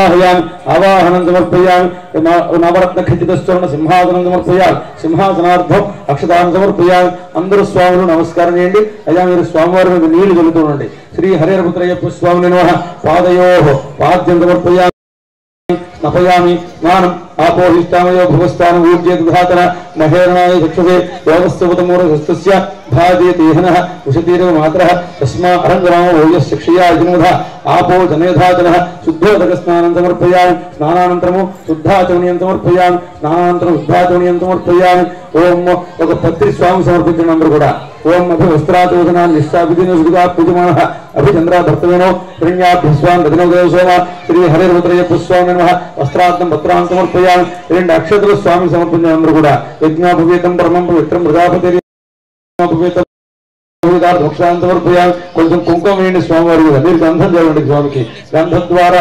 आवाहयामि आवाहनं समर्पयामि नवरत्न खचित स्वर्ण सिंहासनं समर्पयामि सिंहासनार्थं अक्षतान् समर्पयामि अंदर स्वामिनु नमस्कारं చేయండి అయ్యా మీరు స్వామివారి మీద నీళ్లు చల్లుతుండండి శ్రీ హరిహరపుత్రయ్యప్ప స్వామిని నమః పాదయోః పాద్యం సమర్పయామి नपयामि स्नानम् आपोहिष्टामयो भुवस्थानम् ऊर्जे दधातन महेरणाय चक्षुषे योगस्तवतमूर्धस्तस्य भाजे देहनः उषतीरेव मातरः तस्मा अरङ्गरामो भोजशिक्षया जिनोधः आपो जनेधातनः शुद्धोदकस्नानं समर्पयामि स्नानानन्तरं शुद्धाचमनीयं समर्पयामि स्नानानन्तरं शुद्धाचमनीयं समर्पयामि ओम ఒక పత్రి స్వామి సమర్పించిన అందరూ కూడా ఓం అభి వస్త్రాచోదనాన్ని నిష్ఠాభిధిని సుగా పూజమానః అభిచంద్ర భర్తవేనో హిరణ్యాభ్యస్వాన్ దదినోదయోసోమ శ్రీ హరిహరపుత్రయ్యప్ప స్వామి నమః వస్త్రార్థం పత్రాన్ సమర్పయామి రెండు అక్షతలు స్వామి సమర్పించిన అందరూ కూడా యజ్ఞాపవేతం పరమం పవిత్రం ప్రజాపతి సమర్పయామి కొంచెం కుంకుమ వేయండి స్వామివారి మీద మీరు గంధం చేయండి స్వామికి గంధం ద్వారా